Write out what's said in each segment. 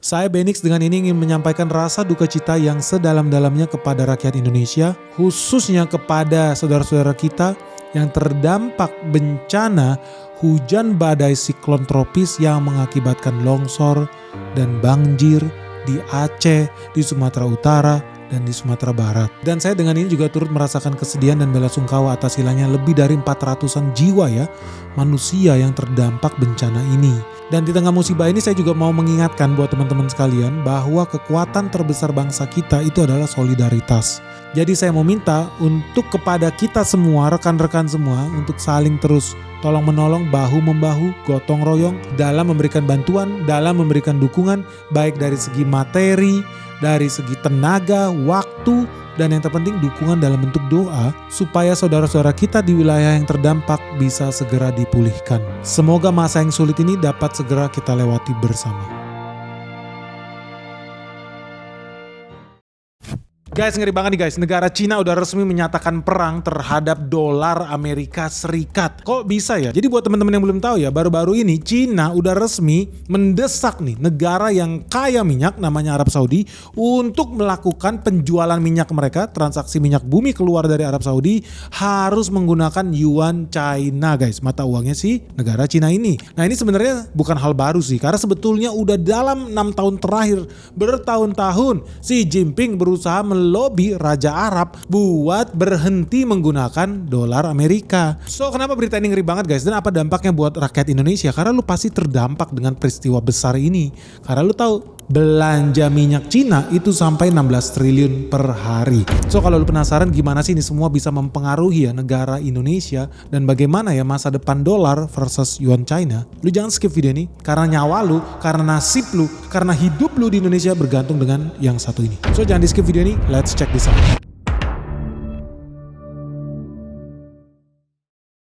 Saya Benix dengan ini ingin menyampaikan rasa duka cita yang sedalam-dalamnya kepada rakyat Indonesia, khususnya kepada saudara-saudara kita yang terdampak bencana hujan badai siklon tropis yang mengakibatkan longsor dan banjir di Aceh, di Sumatera Utara, dan di Sumatera Barat. Dan saya dengan ini juga turut merasakan kesedihan dan belasungkawa atas hilangnya lebih dari 400-an jiwa ya, manusia yang terdampak bencana ini. Dan di tengah musibah ini saya juga mau mengingatkan buat teman-teman sekalian bahwa kekuatan terbesar bangsa kita itu adalah solidaritas. Jadi saya mau minta untuk kepada kita semua, rekan-rekan semua, untuk saling terus tolong menolong, bahu-membahu, gotong royong dalam memberikan bantuan, dalam memberikan dukungan, baik dari segi materi, dari segi tenaga, waktu, dan yang terpenting dukungan dalam bentuk doa supaya saudara-saudara kita di wilayah yang terdampak bisa segera dipulihkan. Semoga masa yang sulit ini dapat segera kita lewati bersama. Guys, ngeri banget nih guys, negara Cina udah resmi menyatakan perang terhadap dolar Amerika Serikat. Kok bisa ya? Jadi buat teman-teman yang belum tahu ya, baru-baru ini Cina udah resmi mendesak nih negara yang kaya minyak namanya Arab Saudi untuk melakukan penjualan minyak mereka, transaksi minyak bumi keluar dari Arab Saudi harus menggunakan yuan China guys, mata uangnya si negara Cina ini. Nah ini sebenarnya bukan hal baru sih, karena sebetulnya udah dalam 6 tahun terakhir bertahun-tahun Xi Jinping berusaha melobi Raja Arab buat berhenti menggunakan dolar Amerika. So kenapa berita ini ngeri banget guys, dan apa dampaknya buat rakyat Indonesia? Karena lu pasti terdampak dengan peristiwa besar ini. Karena lu tahu belanja minyak Cina itu sampai 16 triliun per hari. So kalau lu penasaran gimana sih ini semua bisa mempengaruhi ya negara Indonesia dan bagaimana ya masa depan dolar versus yuan China, lu jangan skip video ini karena nyawa lu, karena nasib lu, karena hidup lu di Indonesia bergantung dengan yang satu ini. So jangan di skip video ini, let's check this out.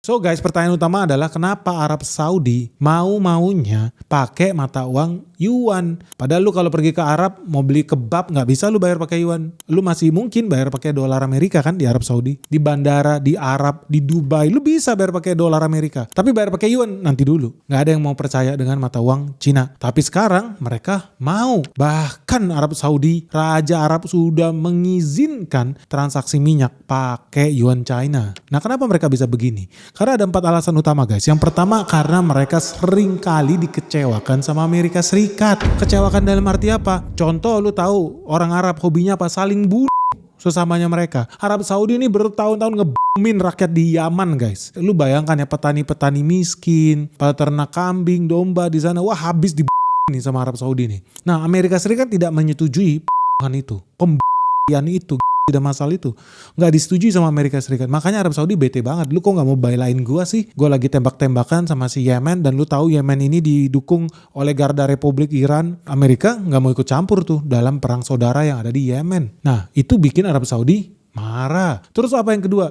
So guys, pertanyaan utama adalah kenapa Arab Saudi mau-maunya pakai mata uang yuan? Padahal lu kalau pergi ke Arab mau beli kebab nggak bisa lu bayar pakai yuan. Lu masih mungkin bayar pakai dolar Amerika kan di Arab Saudi. Di bandara, di Arab, di Dubai lu bisa bayar pakai dolar Amerika. Tapi bayar pakai yuan nanti dulu. Nggak ada yang mau percaya dengan mata uang Cina. Tapi sekarang mereka mau. Bahkan Arab Saudi, Raja Arab sudah mengizinkan transaksi minyak pakai yuan China. Nah kenapa mereka bisa begini? Karena ada 4 alasan utama guys. Yang pertama karena mereka sering kali dikecewakan sama Amerika Serikat. Kecewakan dalam arti apa? Contoh lu tahu orang Arab hobinya apa? Saling bunuh sesamanya mereka. Arab Saudi ini bertahun-tahun ngebumin rakyat di Yaman guys. Lu bayangkan ya petani-petani miskin, peternak kambing, domba di sana. Wah habis di nih sama Arab Saudi nih. Nah Amerika Serikat tidak menyetujui itu. Pembelian itu. Tidak masalah itu nggak disetujui sama Amerika Serikat. Makanya Arab Saudi bete banget. Lu kok nggak mau belain gua sih? Gua lagi tembak-tembakan sama si Yemen dan lu tahu Yemen ini didukung oleh Garda Republik Iran. Amerika nggak mau ikut campur tuh dalam perang saudara yang ada di Yemen. Nah itu bikin Arab Saudi marah. Terus apa yang kedua?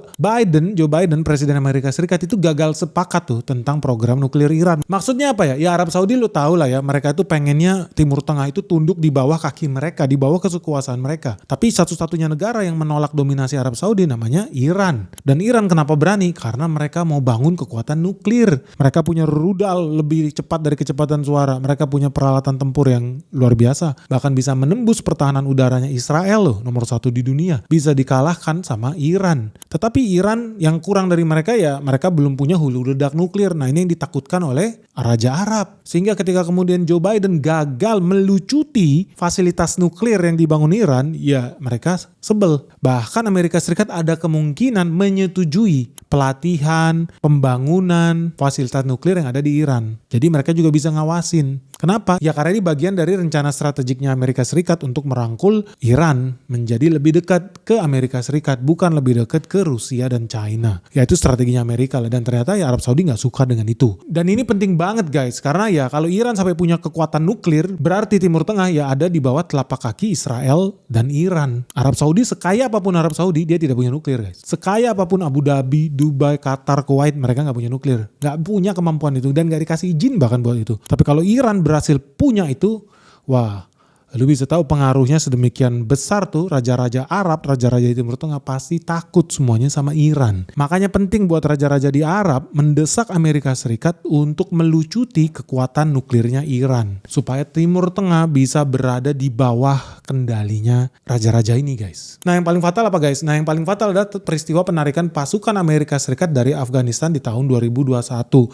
Joe Biden, Presiden Amerika Serikat itu gagal sepakat tuh tentang program nuklir Iran. Maksudnya apa ya? Ya Arab Saudi lu tahu lah ya, mereka itu pengennya Timur Tengah itu tunduk di bawah kaki mereka, di bawah kekuasaan mereka. Tapi satu-satunya negara yang menolak dominasi Arab Saudi namanya Iran. Dan Iran kenapa berani? Karena mereka mau bangun kekuatan nuklir. Mereka punya rudal lebih cepat dari kecepatan suara. Mereka punya peralatan tempur yang luar biasa. Bahkan bisa menembus pertahanan udaranya Israel loh, nomor 1 di dunia. Bisa dikalahkan sama Iran. Tetapi Iran yang kurang dari mereka ya mereka belum punya hulu ledak nuklir. Nah ini yang ditakutkan oleh Raja Arab. Sehingga ketika kemudian Joe Biden gagal melucuti fasilitas nuklir yang dibangun Iran, ya mereka sebel. Bahkan Amerika Serikat ada kemungkinan menyetujui pelatihan, pembangunan fasilitas nuklir yang ada di Iran. Jadi mereka juga bisa ngawasin. Kenapa? Ya karena ini bagian dari rencana strategiknya Amerika Serikat untuk merangkul Iran menjadi lebih dekat ke Amerika Serikat, bukan lebih dekat ke Rusia dan China. Ya itu strateginya Amerika lah, dan ternyata ya Arab Saudi nggak suka dengan itu. Dan ini penting banget guys, karena ya kalau Iran sampai punya kekuatan nuklir, berarti Timur Tengah ya ada di bawah telapak kaki Israel dan Iran. Arab Saudi sekaya apapun Arab Saudi, dia tidak punya nuklir guys. Sekaya apapun Abu Dhabi, Dubai, Qatar, Kuwait, mereka nggak punya nuklir. Nggak punya kemampuan itu dan nggak dikasih izin bahkan buat itu. Tapi kalau Iran berhasil punya itu, wah lu bisa tahu pengaruhnya sedemikian besar tuh, raja-raja Arab, raja-raja di Timur Tengah pasti takut semuanya sama Iran. Makanya penting buat raja-raja di Arab mendesak Amerika Serikat untuk melucuti kekuatan nuklirnya Iran. Supaya Timur Tengah bisa berada di bawah kendalinya raja-raja ini guys. Nah yang paling fatal apa guys? Nah yang paling fatal adalah peristiwa penarikan pasukan Amerika Serikat dari Afghanistan di tahun 2021.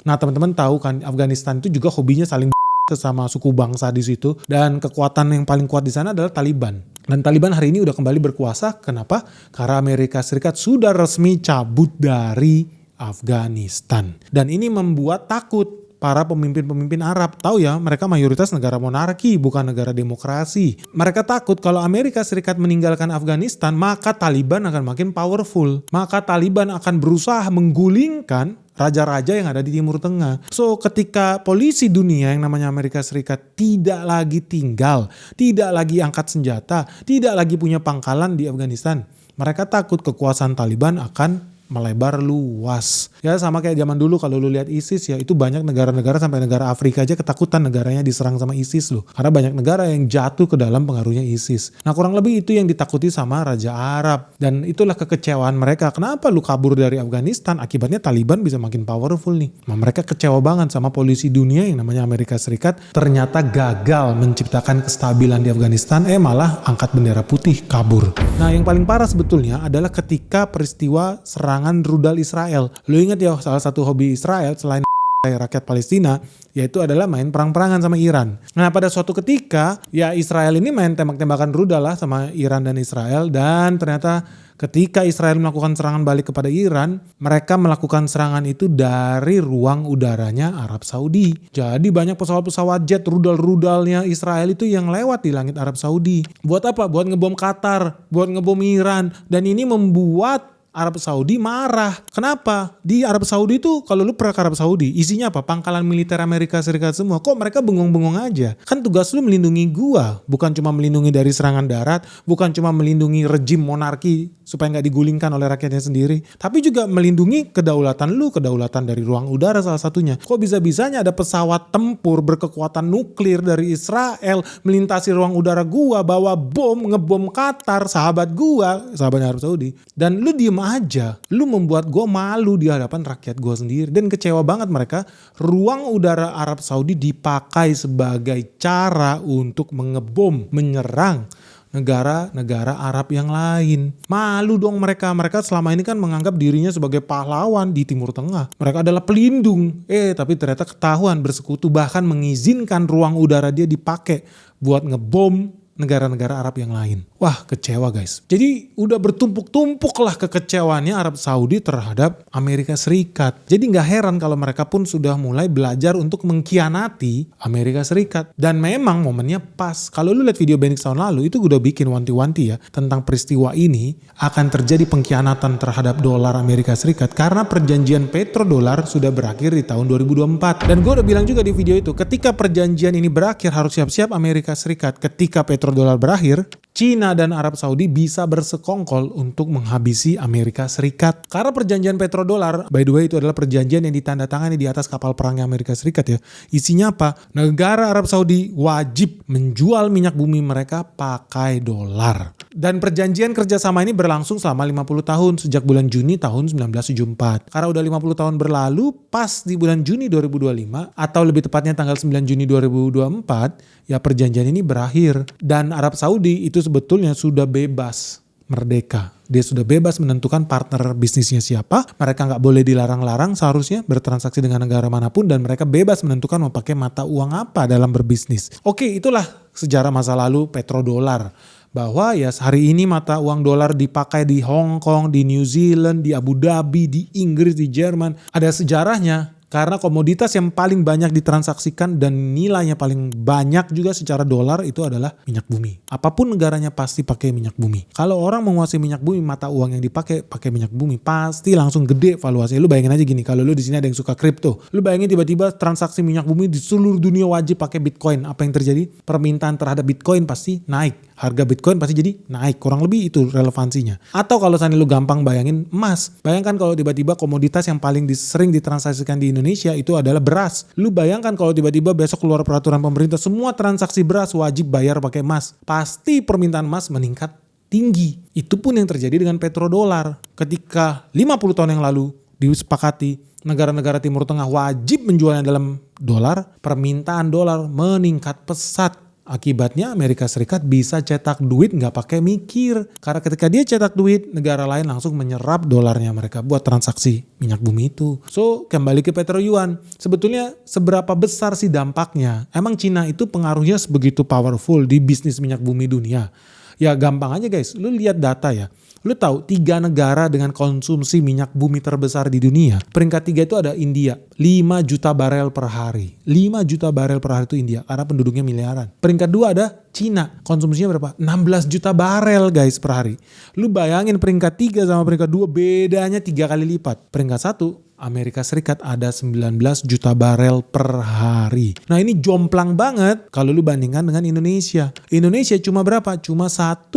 Nah teman-teman tahu kan Afghanistan itu juga hobinya saling sesama suku bangsa di situ, dan kekuatan yang paling kuat di sana adalah Taliban. Dan Taliban hari ini udah kembali berkuasa. Kenapa? Karena Amerika Serikat sudah resmi cabut dari Afghanistan. Dan ini membuat takut para pemimpin-pemimpin Arab. Tahu ya, mereka mayoritas negara monarki, bukan negara demokrasi. Mereka takut kalau Amerika Serikat meninggalkan Afghanistan, maka Taliban akan makin powerful. Maka Taliban akan berusaha menggulingkan raja-raja yang ada di Timur Tengah. So ketika polisi dunia yang namanya Amerika Serikat tidak lagi tinggal, tidak lagi angkat senjata, tidak lagi punya pangkalan di Afghanistan, mereka takut kekuasaan Taliban akan melebar luas. Ya sama kayak zaman dulu kalau lu lihat ISIS ya, itu banyak negara-negara sampai negara Afrika aja ketakutan negaranya diserang sama ISIS loh. Karena banyak negara yang jatuh ke dalam pengaruhnya ISIS. Nah kurang lebih itu yang ditakuti sama Raja Arab. Dan itulah kekecewaan mereka. Kenapa lu kabur dari Afghanistan? Akibatnya Taliban bisa makin powerful nih. Nah mereka kecewa banget sama polisi dunia yang namanya Amerika Serikat. Ternyata gagal menciptakan kestabilan di Afghanistan. Malah angkat bendera putih kabur. Nah yang paling parah sebetulnya adalah ketika peristiwa serangan rudal Israel. Lu ingat ya salah satu hobi Israel selain rakyat Palestina yaitu adalah main perang-perangan sama Iran. Nah pada suatu ketika ya Israel ini main tembak-tembakan rudal lah sama Iran dan Israel, dan ternyata ketika Israel melakukan serangan balik kepada Iran, mereka melakukan serangan itu dari ruang udaranya Arab Saudi. Jadi banyak pesawat-pesawat jet rudal-rudalnya Israel itu yang lewat di langit Arab Saudi. Buat apa? Buat ngebom Qatar, buat ngebom Iran, dan ini membuat Arab Saudi marah. Kenapa? Di Arab Saudi itu kalau lu pernah ke Arab Saudi, isinya apa? Pangkalan militer Amerika Serikat semua. Kok mereka bengong-bengong aja? Kan tugas lu melindungi gua, bukan cuma melindungi dari serangan darat, bukan cuma melindungi rejim monarki supaya nggak digulingkan oleh rakyatnya sendiri, tapi juga melindungi kedaulatan lu, kedaulatan dari ruang udara salah satunya. Kok bisa-bisanya ada pesawat tempur berkekuatan nuklir dari Israel melintasi ruang udara gua, bawa bom, ngebom Qatar, sahabat gua, sahabatnya Arab Saudi, dan lu diem aja. Lu membuat gue malu di hadapan rakyat gue sendiri. Dan kecewa banget mereka, ruang udara Arab Saudi dipakai sebagai cara untuk mengebom, menyerang negara-negara Arab yang lain. Malu dong mereka. Mereka selama ini kan menganggap dirinya sebagai pahlawan di Timur Tengah. Mereka adalah pelindung. Tapi ternyata ketahuan bersekutu, bahkan mengizinkan ruang udara dia dipakai buat ngebom negara-negara Arab yang lain. Wah kecewa guys. Jadi udah bertumpuk-tumpuk lah kekecewaannya Arab Saudi terhadap Amerika Serikat. Jadi gak heran kalau mereka pun sudah mulai belajar untuk mengkhianati Amerika Serikat. Dan memang momennya pas. Kalau lu lihat video Benix tahun lalu itu gue udah bikin wanti-wanti ya tentang peristiwa ini akan terjadi pengkhianatan terhadap dolar Amerika Serikat karena perjanjian petrodolar sudah berakhir di tahun 2024. Dan gue udah bilang juga di video itu, ketika perjanjian ini berakhir harus siap-siap Amerika Serikat. Ketika petrodolar berakhir, Cina dan Arab Saudi bisa bersekongkol untuk menghabisi Amerika Serikat. Karena perjanjian petrodolar, by the way itu adalah perjanjian yang ditandatangani di atas kapal perangnya Amerika Serikat ya. Isinya apa? Negara Arab Saudi wajib menjual minyak bumi mereka pakai dolar. Dan perjanjian kerjasama ini berlangsung selama 50 tahun sejak bulan Juni tahun 1974. Karena udah 50 tahun berlalu, pas di bulan Juni 2025 atau lebih tepatnya tanggal 9 Juni 2024, ya perjanjian ini berakhir. Dan Arab Saudi itu sebetulnya sudah bebas, merdeka. Dia sudah bebas menentukan partner bisnisnya siapa. Mereka nggak boleh dilarang-larang seharusnya bertransaksi dengan negara manapun, dan mereka bebas menentukan mau pakai mata uang apa dalam berbisnis. Oke, itulah sejarah masa lalu petrodolar. Bahwa ya hari ini mata uang dolar dipakai di Hong Kong, di New Zealand, di Abu Dhabi, di Inggris, di Jerman. Ada sejarahnya. Karena komoditas yang paling banyak ditransaksikan dan nilainya paling banyak juga secara dolar itu adalah minyak bumi. Apapun negaranya pasti pakai minyak bumi. Kalau orang menguasai minyak bumi, mata uang yang dipakai pakai minyak bumi, pasti langsung gede valuasi. Lu bayangin aja gini, kalau lu di sini ada yang suka kripto, lu bayangin tiba-tiba transaksi minyak bumi di seluruh dunia wajib pakai Bitcoin. Apa yang terjadi? Permintaan terhadap Bitcoin pasti naik. Harga Bitcoin pasti jadi naik. Kurang lebih itu relevansinya. Atau kalau misalnya lu gampang bayangin emas. Bayangkan kalau tiba-tiba komoditas yang paling sering ditransaksikan di Indonesia itu adalah beras. Lu bayangkan kalau tiba-tiba besok keluar peraturan pemerintah semua transaksi beras wajib bayar pakai emas. Pasti permintaan emas meningkat tinggi. Itu pun yang terjadi dengan petrodolar. Ketika 50 tahun yang lalu disepakati negara-negara Timur Tengah wajib menjualnya dalam dolar, permintaan dolar meningkat pesat. Akibatnya Amerika Serikat bisa cetak duit nggak pakai mikir. Karena ketika dia cetak duit, negara lain langsung menyerap dolarnya mereka buat transaksi minyak bumi itu. So, kembali ke Petro Yuan. Sebetulnya seberapa besar sih dampaknya? Emang Cina itu pengaruhnya sebegitu powerful di bisnis minyak bumi dunia? Ya gampang aja guys, lu lihat data ya. Lu tahu 3 negara dengan konsumsi minyak bumi terbesar di dunia. Peringkat 3 itu ada India. 5 juta barel per hari. 5 juta barel per hari itu India karena penduduknya miliaran. Peringkat 2 ada Cina. Konsumsinya berapa? 16 juta barel guys per hari. Lu bayangin peringkat 3 sama peringkat 2 bedanya 3 kali lipat. Peringkat 1 Amerika Serikat ada 19 juta barel per hari. Nah ini jomplang banget kalau lu bandingkan dengan Indonesia. Indonesia cuma berapa? Cuma 1,6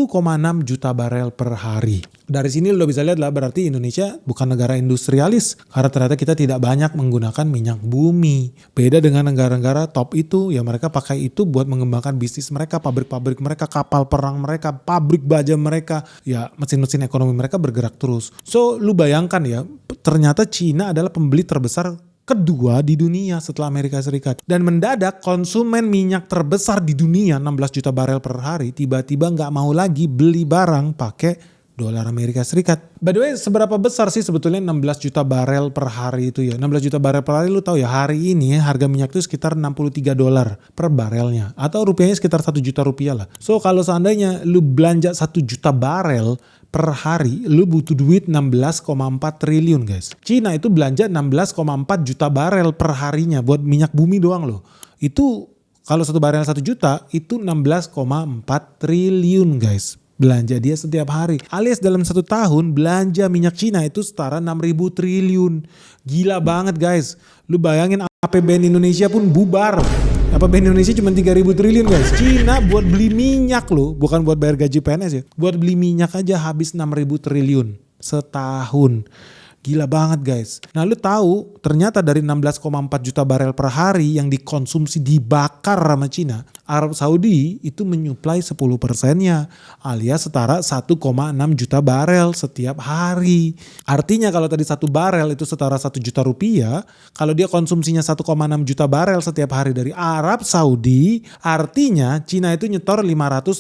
juta barel per hari. Dari sini lu bisa lihat lah berarti Indonesia bukan negara industrialis. Karena ternyata kita tidak banyak menggunakan minyak bumi. Beda dengan negara-negara top itu, ya mereka pakai itu buat mengembangkan bisnis mereka, pabrik-pabrik mereka, kapal perang mereka, pabrik baja mereka. Ya mesin-mesin ekonomi mereka bergerak terus. So lu bayangkan ya, ternyata Cina adalah pembeli terbesar kedua di dunia setelah Amerika Serikat. Dan mendadak konsumen minyak terbesar di dunia 16 juta barel per hari tiba-tiba nggak mau lagi beli barang pakai dolar Amerika Serikat. By the way, seberapa besar sih sebetulnya 16 juta barel per hari itu ya? 16 juta barel per hari lu tahu ya, hari ini harga minyak itu sekitar 63 dolar per barelnya. Atau rupiahnya sekitar 1 juta rupiah lah. So kalau seandainya lu belanja 1 juta barel per hari, lu butuh duit 16,4 triliun guys. Cina itu belanja 16,4 juta barel per harinya buat minyak bumi doang loh. Itu kalau satu barel 1 juta itu 16,4 triliun guys. Belanja dia setiap hari. Alias dalam 1 tahun belanja minyak Cina itu setara 6.000 triliun. Gila banget guys. Lu bayangin APBN Indonesia pun bubar. APBN Indonesia cuma 3.000 triliun guys. Cina buat beli minyak loh. Bukan buat bayar gaji PNS ya. Buat beli minyak aja habis 6.000 triliun setahun. Gila banget guys. Nah lu tahu ternyata dari 16,4 juta barel per hari yang dikonsumsi dibakar sama Cina, Arab Saudi itu menyuplai 10%-nya alias setara 1,6 juta barel setiap hari. Artinya kalau tadi 1 barel itu setara 1 juta rupiah, kalau dia konsumsinya 1,6 juta barel setiap hari dari Arab Saudi, artinya Cina itu nyetor 584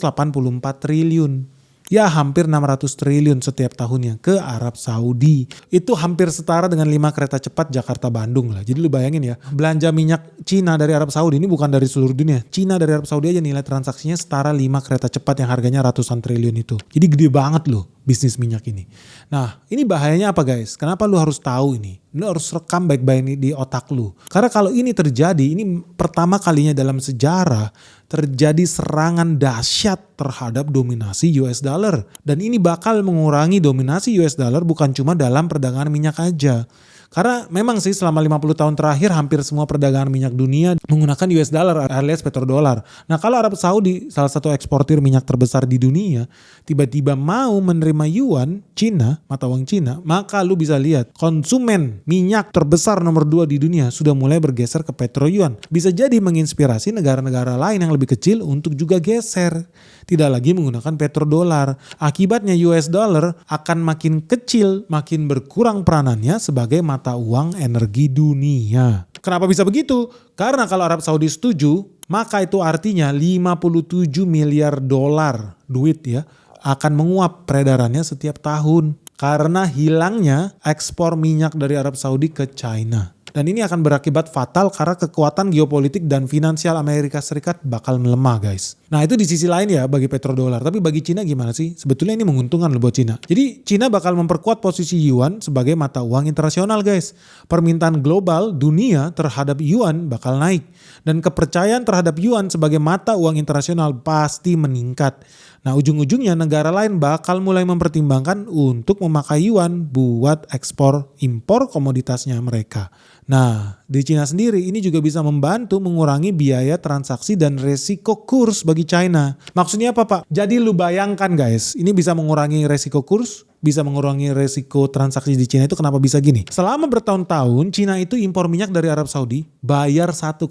triliun. Ya hampir 600 triliun setiap tahunnya ke Arab Saudi. Itu hampir setara dengan 5 kereta cepat Jakarta-Bandung lah. Jadi lu bayangin ya, belanja minyak Cina dari Arab Saudi ini bukan dari seluruh dunia. Cina dari Arab Saudi aja nilai transaksinya setara 5 kereta cepat yang harganya ratusan triliun itu. Jadi gede banget loh bisnis minyak ini. Nah ini bahayanya apa guys? Kenapa lu harus tahu ini? Lu harus rekam baik-baik ini di otak lu. Karena kalau ini terjadi, ini pertama kalinya dalam sejarah terjadi serangan dahsyat terhadap dominasi US dollar. Dan ini bakal mengurangi dominasi US dollar bukan cuma dalam perdagangan minyak aja. Karena memang sih selama 50 tahun terakhir hampir semua perdagangan minyak dunia menggunakan US dollar alias petrodolar. Nah kalau Arab Saudi, salah satu eksportir minyak terbesar di dunia, tiba-tiba mau menerima yuan Cina, mata uang Cina, maka lu bisa lihat konsumen minyak terbesar nomor 2 di dunia sudah mulai bergeser ke petro yuan. Bisa jadi menginspirasi negara-negara lain yang lebih kecil untuk juga geser. Tidak lagi menggunakan petrodolar. Akibatnya US dollar akan makin kecil, makin berkurang peranannya sebagai mata uang energi dunia. Kenapa bisa begitu? Karena kalau Arab Saudi setuju, maka itu artinya 57 miliar dolar duit ya akan menguap peredarannya setiap tahun. Karena hilangnya ekspor minyak dari Arab Saudi ke China. Dan ini akan berakibat fatal karena kekuatan geopolitik dan finansial Amerika Serikat bakal melemah guys. Nah itu di sisi lain ya bagi petrodolar. Tapi bagi Cina gimana sih? Sebetulnya ini menguntungkan loh buat Cina. Jadi Cina bakal memperkuat posisi yuan sebagai mata uang internasional guys. Permintaan global dunia terhadap yuan bakal naik. Dan kepercayaan terhadap yuan sebagai mata uang internasional pasti meningkat. Nah ujung-ujungnya negara lain bakal mulai mempertimbangkan untuk memakai yuan buat ekspor impor komoditasnya mereka. Nah di Cina sendiri ini juga bisa membantu mengurangi biaya transaksi dan resiko kurs bagi China. Maksudnya apa Pak? Jadi lu bayangkan guys, ini bisa mengurangi resiko kurs, bisa mengurangi resiko transaksi di Cina itu kenapa bisa gini. Selama bertahun-tahun Cina itu impor minyak dari Arab Saudi bayar 1,6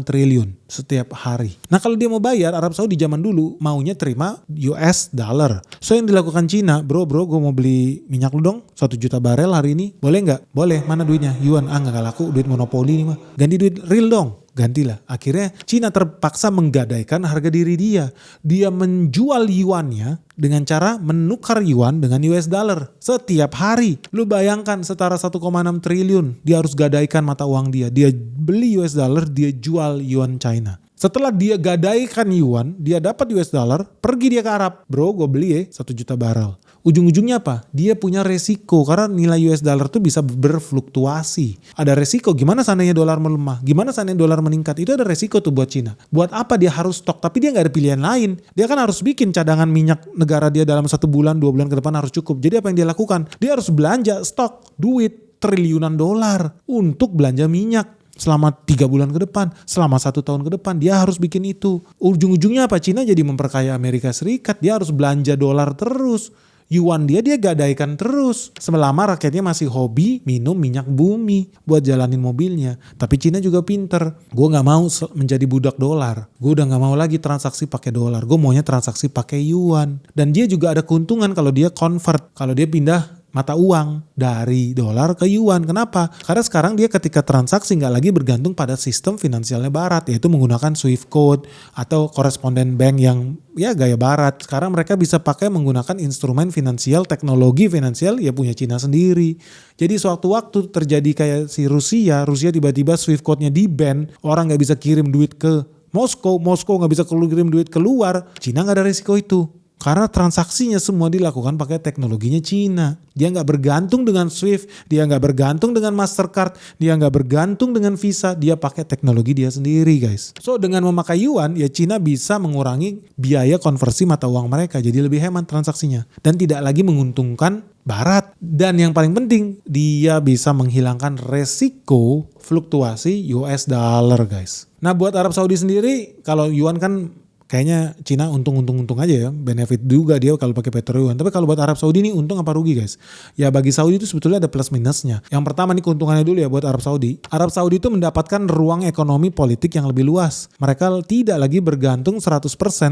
triliun setiap hari. Nah kalau dia mau bayar, Arab Saudi zaman dulu maunya terima US dollar. So yang dilakukan Cina, bro gue mau beli minyak lu dong 1 juta barel hari ini. Boleh nggak? Boleh. Mana duitnya? Yuan. Nggak laku, duit monopoli nih mah. Ganti duit real dong. Gantilah. Akhirnya Cina terpaksa menggadaikan harga diri dia. Dia menjual yuannya dengan cara menukar yuan dengan US dollar setiap hari. Lu bayangkan setara 1,6 triliun dia harus gadaikan mata uang dia. Dia beli US dollar, dia jual yuan China. Setelah dia gadaikan yuan, dia dapat US dollar, pergi dia ke Arab. Bro, gue beli 1 juta barrel. Ujung-ujungnya apa? Dia punya resiko karena nilai US dollar tuh bisa berfluktuasi. Ada resiko, gimana seandainya dolar melemah? Gimana seandainya dolar meningkat? Itu ada resiko tuh buat Cina. Buat apa dia harus stok? Tapi dia gak ada pilihan lain. Dia kan harus bikin cadangan minyak negara dia dalam 1 bulan, 2 bulan ke depan harus cukup. Jadi apa yang dia lakukan? Dia harus belanja stok duit triliunan dolar untuk belanja minyak. Selama 3 bulan ke depan, selama 1 tahun ke depan dia harus bikin itu. Ujung-ujungnya apa? Cina jadi memperkaya Amerika Serikat. Dia harus belanja dolar terus. Yuan dia gadaikan terus. Selama rakyatnya masih hobi minum minyak bumi buat jalanin mobilnya. Tapi Cina juga pinter. Gue gak mau menjadi budak dolar. Gue udah gak mau lagi transaksi pakai dolar. Gue maunya transaksi pakai yuan. Dan dia juga ada keuntungan kalau dia convert. Kalau dia pindah mata uang dari dolar ke yuan. Kenapa? Karena sekarang dia ketika transaksi nggak lagi bergantung pada sistem finansialnya barat, yaitu menggunakan Swift Code atau koresponden bank yang ya gaya barat. Sekarang mereka bisa pakai menggunakan instrumen finansial, teknologi finansial ya punya Cina sendiri. Jadi sewaktu-waktu terjadi kayak si Rusia tiba-tiba Swift Code-nya di-ban, orang nggak bisa kirim duit ke Moskow nggak bisa kirim duit keluar, Cina nggak ada risiko itu. Karena transaksinya semua dilakukan pakai teknologinya Cina. Dia nggak bergantung dengan Swift, dia nggak bergantung dengan Mastercard, dia nggak bergantung dengan Visa, dia pakai teknologi dia sendiri guys. So dengan memakai yuan, ya Cina bisa mengurangi biaya konversi mata uang mereka, jadi lebih hemat transaksinya. Dan tidak lagi menguntungkan barat. Dan yang paling penting, dia bisa menghilangkan resiko fluktuasi US dollar guys. Nah buat Arab Saudi sendiri, kalau yuan kan kayaknya Cina untung aja ya, benefit juga dia kalau pakai petro yuan. Tapi kalau buat Arab Saudi ini untung apa rugi guys? Ya bagi Saudi itu sebetulnya ada plus minusnya. Yang pertama nih keuntungannya dulu ya buat Arab Saudi. Arab Saudi itu mendapatkan ruang ekonomi politik yang lebih luas. Mereka tidak lagi bergantung 100%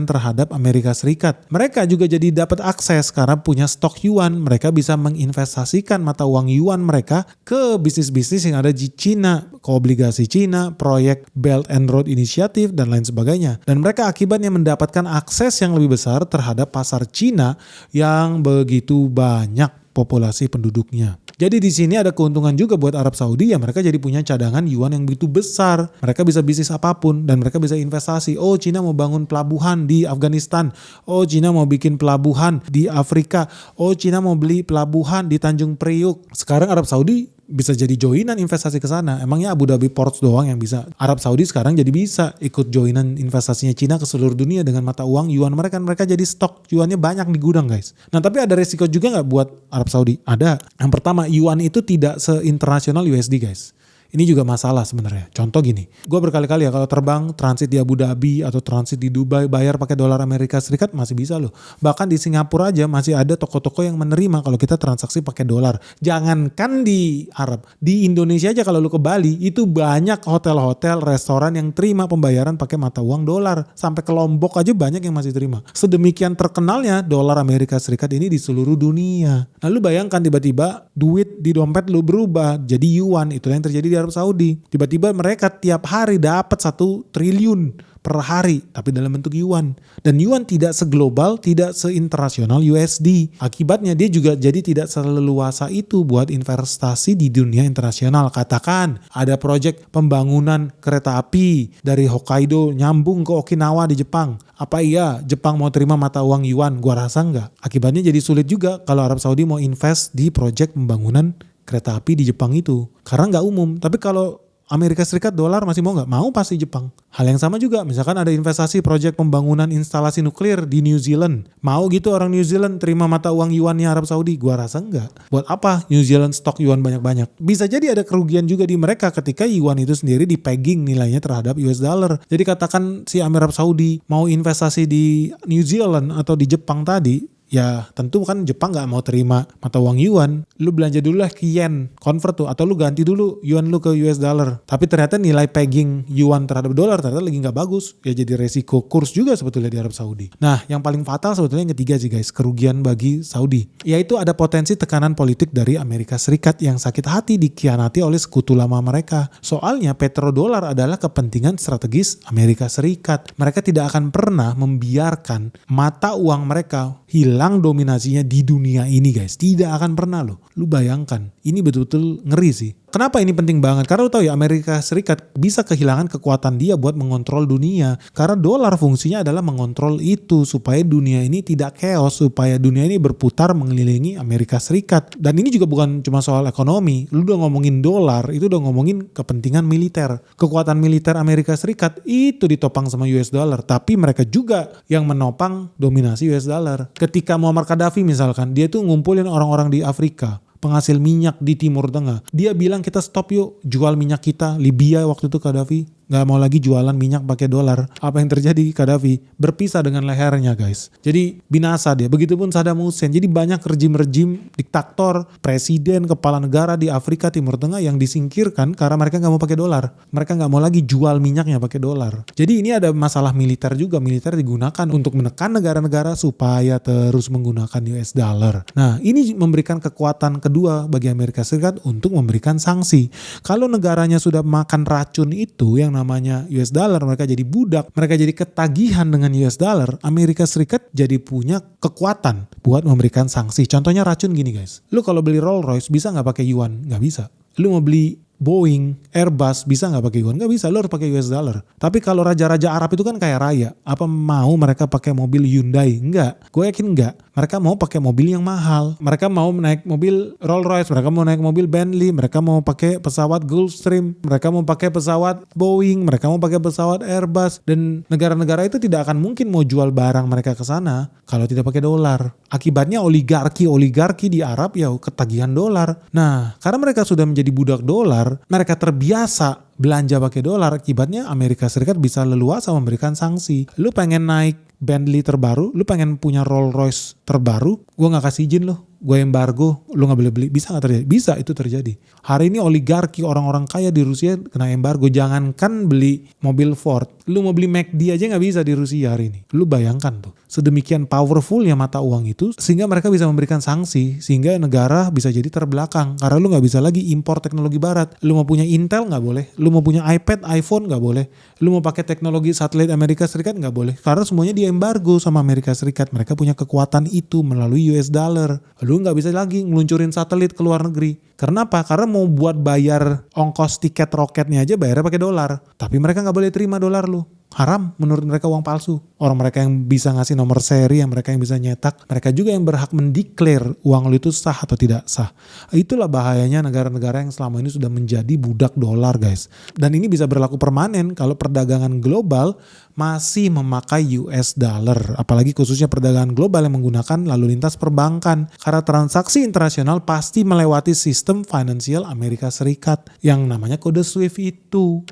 terhadap Amerika Serikat. Mereka juga jadi dapat akses karena punya stok yuan. Mereka bisa menginvestasikan mata uang yuan mereka ke bisnis-bisnis yang ada di Cina, ke obligasi Cina, proyek Belt and Road Initiative dan lain sebagainya. Dan mereka akibatnya mendapatkan akses yang lebih besar terhadap pasar Cina yang begitu banyak populasi penduduknya. Jadi di sini ada keuntungan juga buat Arab Saudi ya, mereka jadi punya cadangan yuan yang begitu besar. Mereka bisa bisnis apapun dan mereka bisa investasi. Oh Cina mau bangun pelabuhan di Afghanistan. Oh Cina mau bikin pelabuhan di Afrika. Oh Cina mau beli pelabuhan di Tanjung Priuk. Sekarang Arab Saudi bisa jadi joinan investasi ke sana. Emangnya Abu Dhabi Ports doang yang bisa? Arab Saudi sekarang jadi bisa ikut joinan investasinya Cina ke seluruh dunia dengan mata uang yuan mereka. Mereka jadi stok yuannya banyak di gudang guys. Nah tapi ada resiko juga nggak buat Arab Saudi? Ada. Yang pertama yuan itu tidak se-internasional USD guys. Ini juga masalah sebenarnya. Contoh gini, gue berkali-kali ya kalau terbang transit di Abu Dhabi atau transit di Dubai bayar pakai dolar Amerika Serikat masih bisa loh. Bahkan di Singapura aja masih ada toko-toko yang menerima kalau kita transaksi pakai dolar. Jangankan di Arab, di Indonesia aja kalau lu ke Bali itu banyak hotel-hotel, restoran yang terima pembayaran pakai mata uang dolar. Sampai ke Lombok aja banyak yang masih terima. Sedemikian terkenalnya dolar Amerika Serikat ini di seluruh dunia. Lalu bayangkan tiba-tiba duit di dompet lu berubah jadi yuan. Itulah yang terjadi di Arab Saudi. Tiba-tiba mereka tiap hari dapat 1 triliun per hari, tapi dalam bentuk yuan. Dan yuan tidak seglobal, tidak seinternasional USD. Akibatnya dia juga jadi tidak seleluasa itu buat investasi di dunia internasional. Katakan ada proyek pembangunan kereta api dari Hokkaido nyambung ke Okinawa di Jepang. Apa iya Jepang mau terima mata uang yuan? Gua rasa enggak. Akibatnya jadi sulit juga kalau Arab Saudi mau invest di proyek pembangunan kereta api di Jepang itu. Karena nggak umum. Tapi kalau Amerika Serikat dolar masih mau nggak? Mau pasti Jepang. Hal yang sama juga. Misalkan ada investasi proyek pembangunan instalasi nuklir di New Zealand. Mau gitu orang New Zealand terima mata uang yuannya Arab Saudi? Gua rasa nggak. Buat apa New Zealand stok yuan banyak-banyak? Bisa jadi ada kerugian juga di mereka ketika yuan itu sendiri dipegging nilainya terhadap US dollar. Jadi katakan si Arab Saudi mau investasi di New Zealand atau di Jepang tadi, Ya tentu kan Jepang nggak mau terima mata uang yuan. Lu belanja dulu lah ke yen, convert tuh. Atau lu ganti dulu yuan lu ke US dollar. Tapi ternyata nilai pegging yuan terhadap dolar ternyata lagi nggak bagus. Ya jadi resiko kurs juga sebetulnya di Arab Saudi. Nah yang paling fatal sebetulnya yang ketiga sih guys, kerugian bagi Saudi. Yaitu ada potensi tekanan politik dari Amerika Serikat yang sakit hati dikhianati oleh sekutu lama mereka. Soalnya petrodolar adalah kepentingan strategis Amerika Serikat. Mereka tidak akan pernah membiarkan mata uang mereka hilang dominasinya di dunia ini guys. Tidak akan pernah loh. Lu bayangkan. Ini betul-betul ngeri sih. Kenapa ini penting banget? Karena lu tahu ya Amerika Serikat bisa kehilangan kekuatan dia buat mengontrol dunia. Karena dolar fungsinya adalah mengontrol itu supaya dunia ini tidak chaos, supaya dunia ini berputar mengelilingi Amerika Serikat. Dan ini juga bukan cuma soal ekonomi. Lu udah ngomongin dolar, itu udah ngomongin kepentingan militer. Kekuatan militer Amerika Serikat itu ditopang sama US dollar, tapi mereka juga yang menopang dominasi US dollar. Ketika Muammar Gaddafi misalkan, dia tuh ngumpulin orang-orang di Afrika, penghasil minyak di Timur Tengah. Dia bilang kita stop yuk jual minyak kita. Libya waktu itu Gaddafi nggak mau lagi jualan minyak pakai dolar. Apa yang terjadi? Gaddafi berpisah dengan lehernya guys. Jadi binasa dia. Begitupun Saddam Hussein. Jadi banyak rejim-rejim diktator, presiden, kepala negara di Afrika Timur Tengah yang disingkirkan karena mereka nggak mau pakai dolar. Mereka nggak mau lagi jual minyaknya pakai dolar. Jadi ini ada masalah militer juga. Militer digunakan untuk menekan negara-negara supaya terus menggunakan US dollar. Nah ini memberikan kekuatan kedua bagi Amerika Serikat untuk memberikan sanksi. Kalau negaranya sudah makan racun itu yang namanya US dollar, mereka jadi budak, mereka jadi ketagihan dengan US dollar, Amerika Serikat jadi punya kekuatan buat memberikan sanksi. Contohnya racun gini guys, lu kalau beli Rolls Royce bisa nggak pakai yuan? Nggak bisa. Lu mau beli Boeing, Airbus bisa nggak pakai yuan? Nggak bisa, lo harus pakai US dollar. Tapi kalau raja-raja Arab itu kan kaya raya, apa mau mereka pakai mobil Hyundai? Enggak, gue yakin enggak. Mereka mau pakai mobil yang mahal. Mereka mau naik mobil Rolls Royce, mereka mau naik mobil Bentley, mereka mau pakai pesawat Gulfstream, mereka mau pakai pesawat Boeing, mereka mau pakai pesawat Airbus. Dan negara-negara itu tidak akan mungkin mau jual barang mereka ke sana kalau tidak pakai dolar. Akibatnya oligarki di Arab ya ketagihan dolar. Nah, karena mereka sudah menjadi budak dolar, mereka terbiasa belanja pakai dolar, akibatnya Amerika Serikat bisa leluasa memberikan sanksi. Lu pengen naik Bentley terbaru, lu pengen punya Rolls Royce terbaru, gue gak kasih izin lo, gue embargo, lu gak boleh beli. Bisa gak terjadi? Bisa, itu terjadi. Hari ini oligarki orang-orang kaya di Rusia kena embargo. Jangankan beli mobil Ford, lu mau beli McD aja gak bisa di Rusia hari ini. Lu bayangkan tuh, sedemikian powerfulnya mata uang itu sehingga mereka bisa memberikan sanksi, sehingga negara bisa jadi terbelakang karena lu gak bisa lagi impor teknologi barat. Lu mau punya Intel gak boleh, lu mau punya iPad, iPhone gak boleh, lu mau pakai teknologi satelit Amerika Serikat gak boleh, karena semuanya di embargo sama Amerika Serikat. Mereka punya kekuatan itu melalui US dollar. Lu gak bisa lagi ngeluncurin satelit ke luar negeri. Karena apa? Karena mau buat bayar ongkos tiket roketnya aja bayarnya pakai dolar. Tapi mereka gak boleh terima dolar lu. Haram menurut mereka, uang palsu. Orang mereka yang bisa ngasih nomor seri, yang mereka yang bisa nyetak, mereka juga yang berhak mendeklar uang lu itu sah atau tidak sah. Itulah bahayanya negara-negara yang selama ini sudah menjadi budak dolar guys. Dan ini bisa berlaku permanen kalau perdagangan global masih memakai US dollar. Apalagi khususnya perdagangan global yang menggunakan lalu lintas perbankan. Karena transaksi internasional pasti melewati sistem finansial Amerika Serikat yang namanya kode SWIFT itu.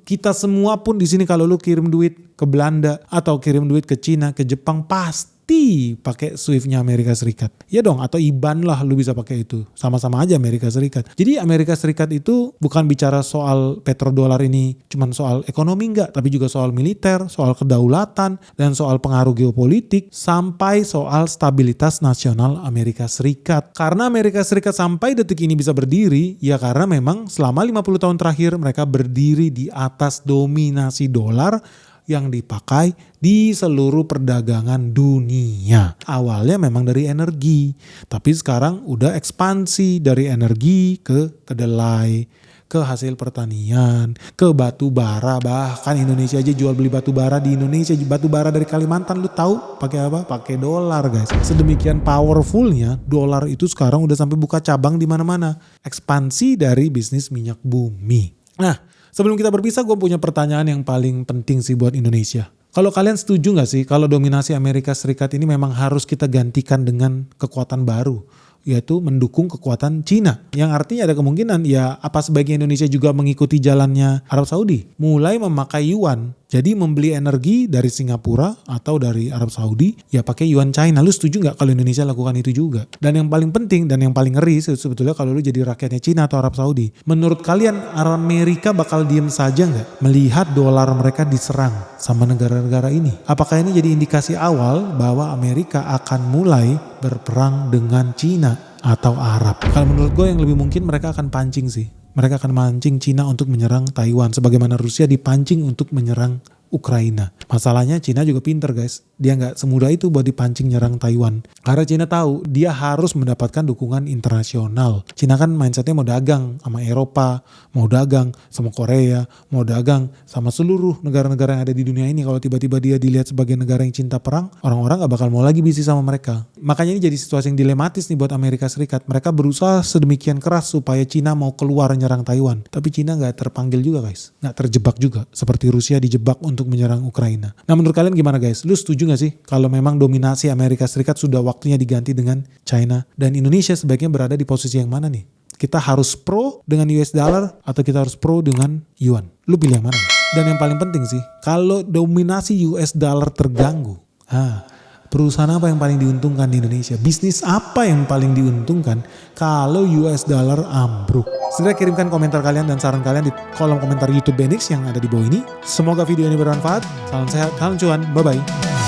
Kita semua pun di sini kalau lu kirim duit ke Belanda atau kirim duit ke Cina, ke Jepang, pasti pakai SWIFT-nya Amerika Serikat. Ya dong, atau IBAN lah lu bisa pakai itu. Sama-sama aja Amerika Serikat. Jadi Amerika Serikat itu bukan bicara soal petrodolar ini cuman soal ekonomi enggak, tapi juga soal militer, soal kedaulatan, dan soal pengaruh geopolitik, sampai soal stabilitas nasional Amerika Serikat. Karena Amerika Serikat sampai detik ini bisa berdiri, ya karena memang selama 50 tahun terakhir mereka berdiri di atas dominasi dolar yang dipakai di seluruh perdagangan dunia. Awalnya memang dari energi, tapi sekarang udah ekspansi dari energi ke kedelai, ke hasil pertanian, ke batu bara. Bahkan Indonesia aja jual beli batu bara di Indonesia. Batu bara dari Kalimantan lu tahu pakai apa? Pakai dolar guys. Sedemikian powerfulnya dolar itu sekarang udah sampai buka cabang di mana-mana. Ekspansi dari bisnis minyak bumi. Nah, sebelum kita berpisah, gue punya pertanyaan yang paling penting sih buat Indonesia. Kalau kalian setuju gak sih kalau dominasi Amerika Serikat ini memang harus kita gantikan dengan kekuatan baru, yaitu mendukung kekuatan Cina? Yang artinya ada kemungkinan ya apa sebaiknya Indonesia juga mengikuti jalannya Arab Saudi, mulai memakai yuan Jadi membeli energi dari Singapura atau dari Arab Saudi ya pakai yuan China. Lu setuju nggak kalau Indonesia lakukan itu juga? Dan yang paling penting dan yang paling ngeri sebetulnya kalau lu jadi rakyatnya Cina atau Arab Saudi. Menurut kalian Amerika bakal diem saja nggak melihat dolar mereka diserang sama negara-negara ini? Apakah ini jadi indikasi awal bahwa Amerika akan mulai berperang dengan Cina atau Arab? Kalau menurut gue yang lebih mungkin mereka akan pancing sih. Mereka akan mancing Cina untuk menyerang Taiwan. Sebagaimana Rusia dipancing untuk menyerang Ukraina. Masalahnya Cina juga pinter guys. Dia nggak semudah itu buat dipancing nyerang Taiwan. Karena Cina tahu dia harus mendapatkan dukungan internasional. Cina kan mindsetnya mau dagang sama Eropa, mau dagang sama Korea, mau dagang sama seluruh negara-negara yang ada di dunia ini. Kalau tiba-tiba dia dilihat sebagai negara yang cinta perang, orang-orang nggak bakal mau lagi bisnis sama mereka. Makanya ini jadi situasi yang dilematis nih buat Amerika Serikat. Mereka berusaha sedemikian keras supaya Cina mau keluar nyerang Taiwan. Tapi Cina nggak terpanggil juga guys. Nggak terjebak juga. Seperti Rusia dijebak untuk menyerang Ukraina. Nah menurut kalian gimana guys? Lu setuju gak sih kalau memang dominasi Amerika Serikat sudah waktunya diganti dengan China? Dan Indonesia sebaiknya berada di posisi yang mana nih? Kita harus pro dengan US dollar atau kita harus pro dengan yuan? Lu pilih yang mana? Dan yang paling penting sih, kalau dominasi US dollar terganggu, perusahaan apa yang paling diuntungkan di Indonesia? Bisnis apa yang paling diuntungkan kalau US dollar ambruk? Segera kirimkan komentar kalian dan saran kalian di kolom komentar YouTube Benix yang ada di bawah ini. Semoga video ini bermanfaat. Salam sehat, salam cuan, bye-bye.